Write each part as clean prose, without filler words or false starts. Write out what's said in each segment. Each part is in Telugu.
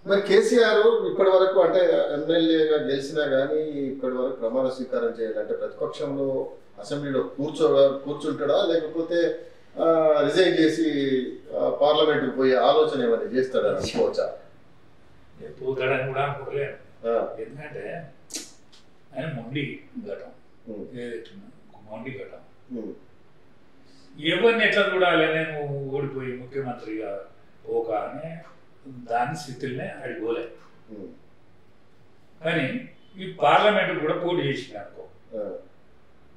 మరి కేసీఆర్ ఇప్పటి వరకు అంటే ఎమ్మెల్యేగా గెలిచినా కానీ ఇప్పటి వరకు ప్రమాణ స్వీకారం చేయాలంటే ప్రతిపక్షంలో అసెంబ్లీలో కూర్చుంటాడా లేకపోతే రిజైన్ చేసి పార్లమెంట్కి పోయే ఆలోచన ఏమైనా చేస్తాడని అనుకోవచ్చా? పోతాడని కూడా అనుకోలేదు. ఎందుకంటే ఆయన మొండి ఘటం, మొండి ఘటం. ఎవరిని ఎట్లా చూడాలి, నేను ఓడిపోయి ముఖ్యమంత్రిగా ఒక అనే దాని స్థితిలోనే అడిగోలే. కానీ ఈ పార్లమెంట్ కూడా పోటీ చేసింది అనుకో,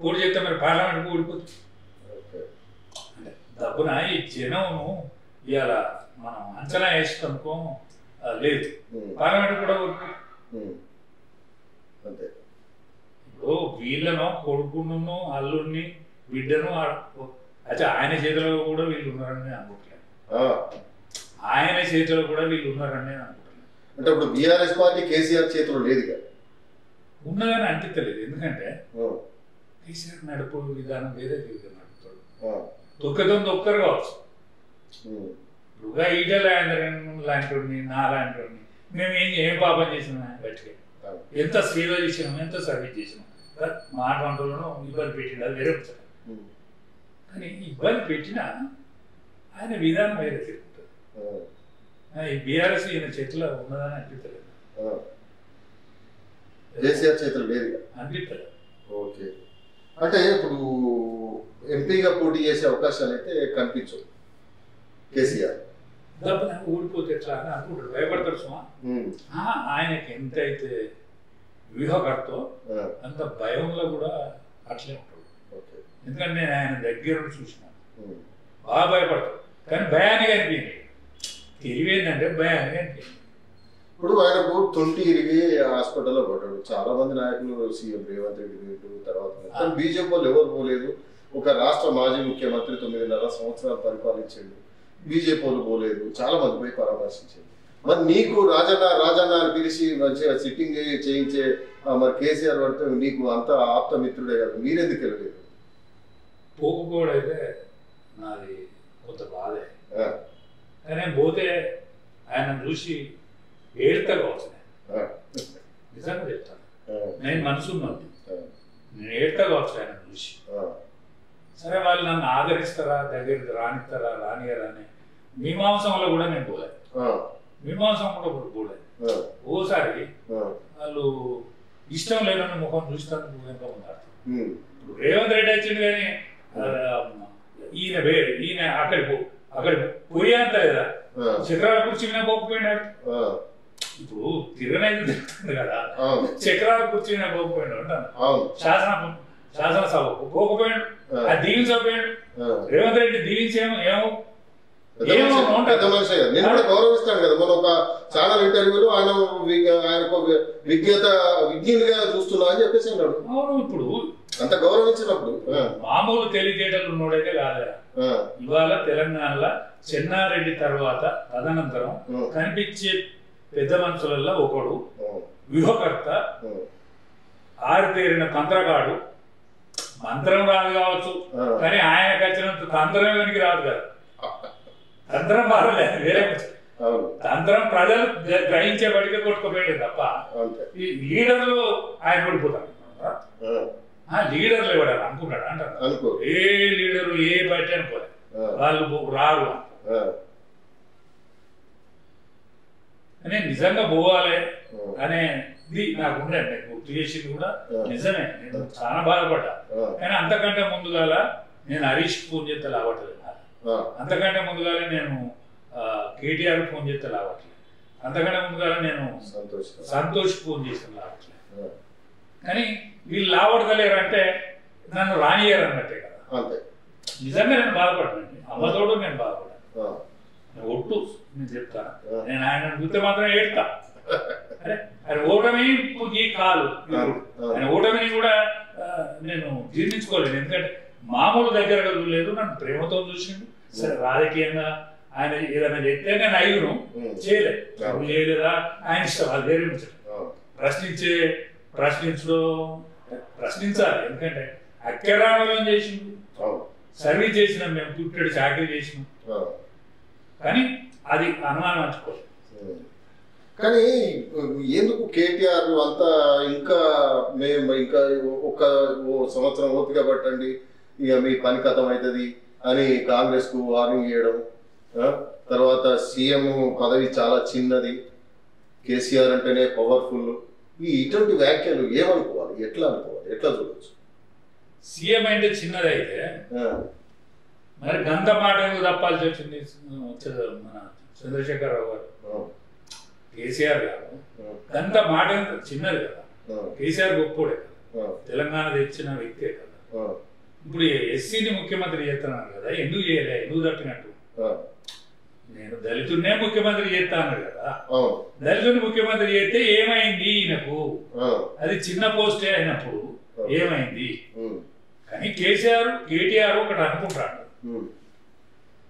పోటీ చేస్తే మరి పార్లమెంట్కి ఓడిపోతుంది. అంటే డబ్బున ఈ జనము ఇవాళ మనం అంచనా వేసుకో లేదు, పార్లమెంట్ కూడా ఓడిపోతుంది. ఇప్పుడు వీళ్ళను కొడుకును అల్లుడిని బిడ్డను అయితే ఆయన చేతిలో కూడా వీళ్ళు ఉన్నారని అనుకుంటలేదు, ఆయన చేతిలో కూడా వీళ్ళు ఉన్నారని అనుకుంటలేదు. అంటే ఇప్పుడు బీఆర్ఎస్ పార్టీ కేసీఆర్ చేతిలో లేదు కదా, ఉన్నదని అనిపించలేదు. ఎందుకంటే కేసీఆర్ నడుపు విధానం వేరే నడుపుతాడు, తొక్కరు కావచ్చు. ఇప్పుడుగా ఈటల లాంటి నా లాంటి మేము ఏం పాపం చేసినా బయటకి ఎంత సేవ చేసినాం, ఎంత సర్వీస్ చేసినాం, మాట వంటలను ఇబ్బంది పెట్టింది, అది వేరే వచ్చారు. కానీ ఇబ్బంది పెట్టినా ఆయన విధానం వేరే తిరుగుతుంది. ఈ బీఆర్ఎస్ ఈయన చేతిలో ఉన్నదని అనిపించలేదు, కేసీఆర్ చేతులు లేదు అనిపించలేదు. ఓకే, అంటే ఇప్పుడు ఎంపీగా పోటీ చేసే అవకాశాలు అయితే కనిపించవు. కేసీఆర్ డబ్బున ఊడిపోతే ఎట్లా అని అనుకుంటాడు, భయపడతాడు. సుమా ఆయనకి ఎంతైతే వ్యూహకర్తో అంత భయంలో కూడా అట్లే ఉంటాడు. ఎందుకంటే నేను ఆయన దగ్గర చూసినాను, బాగా భయపడతాడు. కానీ భయానికి అనిపించింది, తెలివి ఏంటంటే భయానికి అనిపించింది. ఇప్పుడు ఆయనకు తొంటి ఇరిగి హాస్పిటల్లో పడ్డాడు. చాలా మంది నాయకులు సీఎం రేవంత్ రెడ్డి తర్వాత బీజేపీ వాళ్ళు ఎవరు పోలేదు. ఒక రాష్ట్ర మాజీ ముఖ్యమంత్రి 9.5 సంవత్సరాలు పరిపాలించాడు, బీజేపీ వాళ్ళు పోలేదు, చాలా మంది పోయి పరామర్శించారు. మరి నీకు రాజన్న అని పిలిచి మంచిగా సిట్టింగ్ చేయించే మరి కేసీఆర్ పడితే నీకు అంత ఆప్త మిత్రుడే కదా, మీరెందుకు వెళ్ళలేదు? పోకపోవడైతే నాది కొంత బాధే, కానీ పోతే ఆయన చూసి ఏడుతా కావచ్చు. నిజంగా చెప్తాను, నేను మనసున్నది, నేను ఏడుతా కావచ్చు ఆయన చూసి. సరే వాళ్ళు నన్ను ఆదరిస్తారా, దగ్గరికి రానిస్తారా, రానియరా అని మీమాంసంలో కూడా నేను పోలేదు, మీమాంసం కూడా పోలేదు. ఓసారి వాళ్ళు ఇష్టం లేదని ముఖం చూస్తాను ఎంత ఉన్నారు. ఇప్పుడు రేవంత్ రెడ్డి వచ్చింది కానీ ఈయన అక్కడికి పోయేంత లేదా, చక్రాల కుర్చీ మీద పోకపోయినాడు. ఇప్పుడు తిరగనైతే తిరుగుతుంది కదా, చక్రాల కుర్చీ మీద పోకపోయినాడు అంటాను. శాసనసభకు పోకపోయాడు, అది దీవించకపోయాడు. రేవంత్ రెడ్డి దీవించేమో ఏమో నేను కూడా గౌరవిస్తాను కదా. మన ఒక ఛానల్ ఇంటర్వ్యూలో ఆయనకు విజ్ఞునిగా చూస్తున్నా అని చెప్పేసి అన్నాడు. అవును, ఇప్పుడు అంత గౌరవించినప్పుడు మామూలు తెలివితేటలు ఉన్నోడైతే కాదా. ఇవాళ తెలంగాణలో చెన్నారెడ్డి తర్వాత తదనంతరం కనిపించే పెద్ద మనుషులలో ఒకడు, వ్యూహకర్త, ఆరితేరిన తంత్రగాడు. మంత్రం రాదు కావచ్చు, కానీ ఆయనకు వచ్చినంత తంత్రం వెనక్కి రాదు కదా. తంత్రం మారలేదు, వేరే తంత్రం ప్రజలు గ్రహించేబడిగా కొట్టుకుపోయాడు తప్ప ఈ లీడర్లు ఆయన ఓడిపోతారు. లీడర్లు ఎవడారు అనుకున్నాడు అంటారు. ఏ లీడరు ఏ పార్టీ అనుకోలేదు, వాళ్ళు రారు అని. నిజంగా పోవాలి అనేది నాకుండే, గుర్తు చేసింది కూడా నిజమే. నేను చాలా బాధపడ్డా, కానీ అంతకంటే ముందుగాల నేను హరీష్ ఫోన్ చేస్తే లావట్లేదు, అంతకంటే ముందుగాల నేను కేటీఆర్ ఫోన్ చేస్తే లావట్లేదు, అంతకంటే ముందుగాల నేను సంతోష్ ఫోన్ చేస్తే లావట్లేదు. కానీ వీళ్ళు లావడతలేరు అంటే నన్ను రానియరు అన్నట్టే కదా. నిజంగా నేను బాధపడ్డాను, అమ్మతోడు నేను బాధపడ్డాను. ఒట్టు నేను చెప్తాను, నేను ఆయన చూస్తే మాత్రం ఏడుతా. అరే ఆయన ఓటమి కాదు, ఆయన ఓటమిని కూడా నేను జీర్ణించుకోలేను. ఎందుకంటే మామూలు దగ్గరగా చూడలేదు, నన్ను ప్రేమతో చూసిండు. సరే రాజకీయంగా ఆయన ఏదైనా చెప్తే నేను ఐదును చేయలేదు, చేయలేదా ఆయన ఇష్టం, అది వేరే ప్రశ్నించాలి. ఎందుకంటే అక్కరామం చేసిండు, సర్వీస్ చేసినాం, మేము పుట్టాడు చాకరీ చేసినాం, కానీ అది అనుమానం అంచుకోలేదు. కానీ ఎందుకు కేటీఆర్ అంతా ఇంకా మేము ఇంకా ఒక సంవత్సరం ఓపిక పట్టండి ఇక మీ పని కథం అవుతుంది అని కాంగ్రెస్ కు వార్నింగ్ చేయడం, తర్వాత సీఎం పదవి చాలా చిన్నది, కేసీఆర్ అంటేనే పవర్ఫుల్, ఇటువంటి వ్యాఖ్యలు ఏమనుకోవాలి, ఎట్లా అనుకోవాలి, ఎట్లా చూడవచ్చు? సీఎం అంటే చిన్నది అయితే మరి గంత మాట ఎందుకు తప్పాల్సి వచ్చింది? మన చంద్రశేఖరరావు గారు, కేసీఆర్ గారు గంత మాట చిన్నది కదా. కేసీఆర్ గొప్పోడే కదా, తెలంగాణ తెచ్చిన వ్యక్తే కదా. ఇప్పుడు ఎస్సీని ముఖ్యమంత్రి చేస్తున్నాను కదా, ఎందుకు చేయలే, ఎందుకు తట్టినట్టు? నేను దళితుడినే ముఖ్యమంత్రి చేస్తాను కదా, దళితుడిని ముఖ్యమంత్రి చేస్తే ఏమైంది ఈయనకు? అది చిన్న పోస్టే అయినప్పుడు ఏమైంది? కానీ కేటీఆర్ ఒకటి అనుకుంటాడు,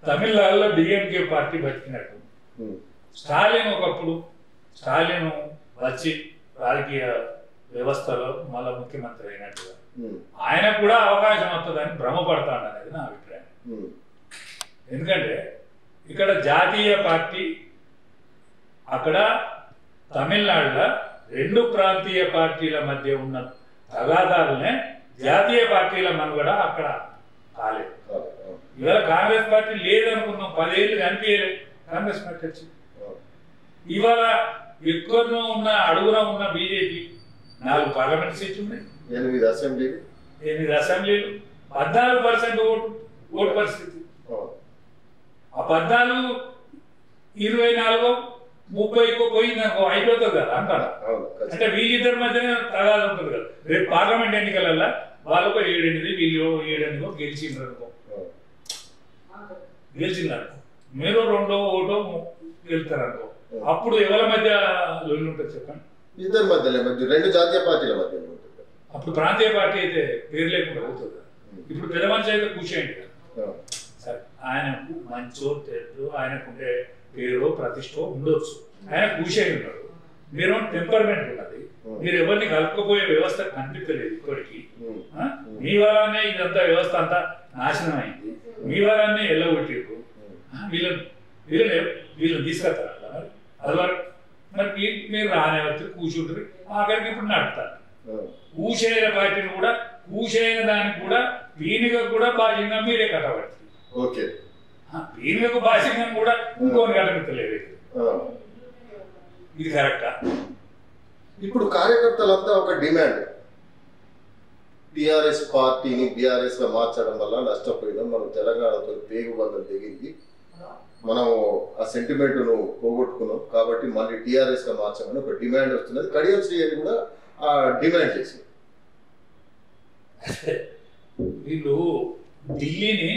తమిళనాడులో డిఎంకే పార్టీ బతికినట్టు స్టాలిన్ ఒకప్పుడు వచ్చి రాజకీయ వ్యవస్థలో మళ్ళా ముఖ్యమంత్రి అయినట్టుగా ఆయనకు కూడా అవకాశం వస్తుందని భ్రమపడతాడు అనేది నా అభిప్రాయం. ఎందుకంటే ఇక్కడ జాతీయ పార్టీ, అక్కడ తమిళనాడులో రెండు ప్రాంతీయ పార్టీల మధ్య ఉన్న తగాదాలనే జాతీయ పార్టీల మనుగడ అక్కడ కాలేదు. ఇవాళ కాంగ్రెస్ పార్టీ లేదనుకున్నాం, 10 ఏళ్ళు కనిపించలేదు కాంగ్రెస్ పార్టీ వచ్చి. ఇవాళ ఎక్కువనో ఉన్న అడుగున ఉన్న బీజేపీ 4 పార్లమెంట్ సీట్లు ఉన్నాయి, 8 అసెంబ్లీలు, 14% ఓటు పరిస్థితి. ఆ 14 24 30 పోయింది అనుకో, అయిపోతుంది కదా అంటారా? అంటే వీళ్ళిద్దరి మధ్యనే తగాదు ఉంటుంది కదా. రేపు పార్లమెంట్ ఎన్నికలలో వాళ్ళకు 7-8 వీళ్ళు 7-8 గెలిచిండ్రనుకో, మీరు 2 ఓటో గెలుతారనుకో, అప్పుడు ఎవరి మధ్య లొల్లి ఉంటుంది చెప్పండి? ఇద్దరి మధ్యలో, రెండు జాతీయ పార్టీల మధ్య. అప్పుడు ప్రాంతీయ పార్టీ అయితే పేరు లేకుండా పోతుంది. ఇప్పుడు పెద్ద మనిషి అయితే కూర్చోండి కదా, సరే ఆయనకు మంచో తెడ్డు, ఆయనకుండే పేరు ప్రతిష్ట ఉండొచ్చు, ఆయన కూర్చొని ఉన్నాడు. మీరు టెంపర్మెంట్ ఉన్నది, మీరు ఎవరిని కలుపుకపోయే వ్యవస్థ కనిపించలేదు ఇప్పటికీ. మీ వల్లనే ఇదంతా వ్యవస్థ అంతా నాశనం అయింది, మీ వల్లనే ఎల్లగొట్టిరు. వీళ్ళని తీసుకెళ్తారు మరి అది వరకు. మరి మీరు రానే వచ్చి కూర్చుంటారు, ఆఖరికి ఇప్పుడు నడుపుతారు. కూసేన పార్టీని కూడా, కూసేన దానికి కూడా పీనిగా కూడా బాధ్యంగా మీరే కట్టబడుతుంది. ఓకే, పీనిగకు బాధ్యంగా కూడా ఇంకోని కట్టబెట్టలేదు. ఇది కరెక్టా? ఇప్పుడు కార్యకర్తలంతా ఒక డిమాండ్, టిఆర్ఎస్ పార్టీని బీఆర్ఎస్ గా మార్చడం వల్ల నష్టపోయినాం, మనం తెలంగాణతో పేగుబంధం తెగింది, మనం ఆ సెంటిమెంట్ను పోగొట్టుకున్నాం, కాబట్టి మళ్ళీ టిఆర్ఎస్ గా మార్చమని ఒక డిమాండ్ వస్తున్నది. కడియం శ్రీహరి కూడా ఆ డిమాండ్ చేసింది. వీళ్ళు ఢిల్లీని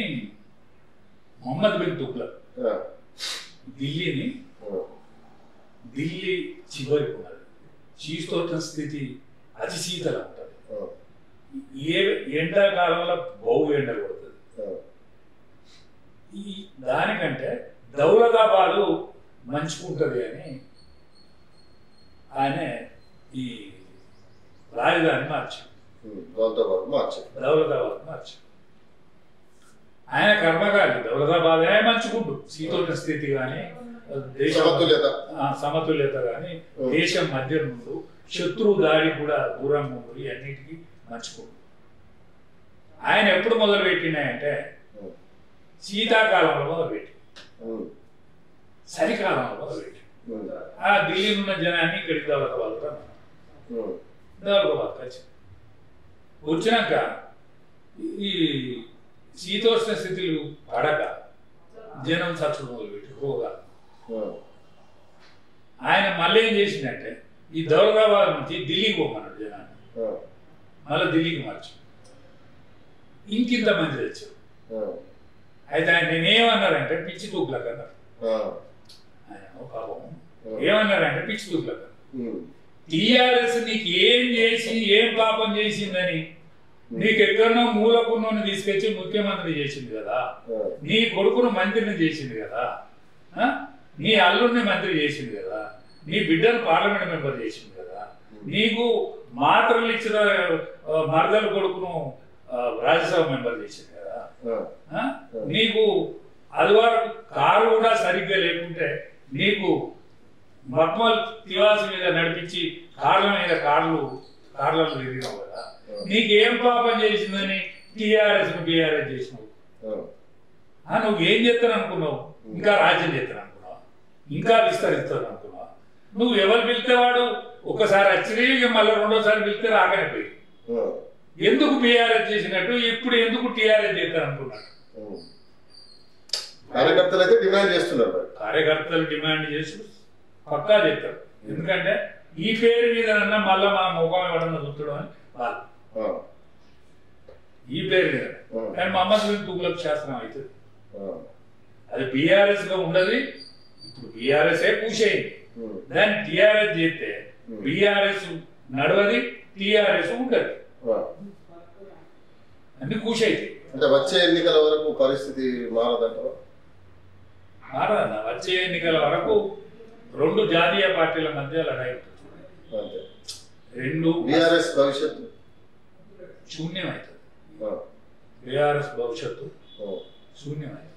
మొహమ్మద్ బిన్ తుగ్లక్, ఢిల్లీ చివరికి ఉన్నది, శీతోష్ణ స్థితి అతి శీతల ఉంటుంది. ఏ ఎండాకాలంలో బహు ఎండ కొడుతుంది. దానికంటే దౌలతాబాదు మంచుకుంటుంది అని ఆయన ఈ రాజధాని మార్చాడు, దౌలతాబాద్ మార్చాడు. ఆయన కర్మకాలి, దౌలతాబాదే మంచుకుంటు, శీతోష్ణ స్థితి కానీ సమతుల్యత కానీ దేశం మధ్య నుండి శత్రువు దాడి కూడా దూరంగా ఉండి అన్నిటికీ మంచుకుంటు. ఆయన ఎప్పుడు మొదలు పెట్టినాయంటే శీతాకాలంలో మొదలుపెట్టి, చలికాలంలో మొదలుపెట్టి ఆ ఢిల్లీ ఉన్న జనాన్ని ఇక్కడికి దౌలతాబాద్ వచ్చింది. వచ్చినాక ఈ శీతోష్ణ స్థితులు పడక జనం చచ్చుడు మొదలుపెట్టి రోగాలు. ఆయన మళ్ళీ ఏం చేసిందంటే ఈ దౌలతాబాద్ నుంచి ఢిల్లీకి పోమన్నాడు జనాన్ని, మళ్ళీ ఢిల్లీకి మార్చి ఇంకింత మంది తెచ్చారు. అయితే ఆయన నేనేమన్నారంటే పిచ్చి తూపులకు అన్నారు. ఆయన పాపం ఏమన్నారంటే పిచ్చి తూపులకు, టీఆర్ఎస్ నీకు ఏం చేసి ఏం పాపం చేసిందని, నీకు ఎక్కడనో మూలకున్నోని తీసుకొచ్చి ముఖ్యమంత్రి చేసింది కదా, నీ కొడుకును మంత్రిని చేసింది కదా, నీ అల్లుడిని మంత్రి చేసింది కదా, నీ బిడ్డను పార్లమెంట్ మెంబర్ చేసింది కదా, నీకు మాత్రలు ఇచ్చిన మరదల కొడుకును రాజ్యసభ మెంబర్ చేసింది కదా, నీకు అది వరకు కారు కూడా సరిగ్గా లేకుంటే నీకు మక్మల్ టీఆర్ఎస్ బీఆర్ఎస్ చేసినావు. నువ్వు ఏం చేస్తాను అనుకున్నావు? ఇంకా రాజ్యం చేస్తాను అనుకున్నావు, ఇంకా విస్తరిస్తాను అనుకున్నావు. నువ్వు ఎవరు పిలితే వాడు ఒకసారి వచ్చి మళ్ళీ రెండోసారి పిలిస్తే రాగానే పోయి ఎందుకు బీఆర్ఎస్ చేసినట్టు ఇప్పుడు ఎందుకు టీఆర్ఎస్ చేస్తాను అనుకున్నాడు. కార్యకర్తలు అయితే డిమాండ్ చేస్తున్నారు. కార్యకర్తలు డిమాండ్ చేసి పక్కా చేస్తారు. ఎందుకంటే ఈ పేరు మీద మళ్ళా మన ముఖం ఎవడన్నా చూస్తాడు అని వాళ్ళు ఈ పేరు మీద. కానీ మహమ్మద్ తుగ్లక్ శాస్త్రం అవుతుంది. అది బీఆర్ఎస్ గా ఉండదు. ఇప్పుడు బీఆర్ఎస్ కూసేయండి, దాన్ని టీఆర్ఎస్ చేస్తే బీఆర్ఎస్ నడవది, టీఆర్ఎస్ ఉండదు, అన్ని కూసేది. అంటే వచ్చే ఎన్నికల వరకు పరిస్థితి మారదంటారా? మారదన్న. వచ్చే ఎన్నికల వరకు రెండు జాతీయ పార్టీల మధ్య లడాయి అంతే. రెండు బీఆర్ఎస్ భవిష్యత్తు శూన్యమవుతుంది. బీఆర్ఎస్ భవిష్యత్తు శూన్యమవుతుంది.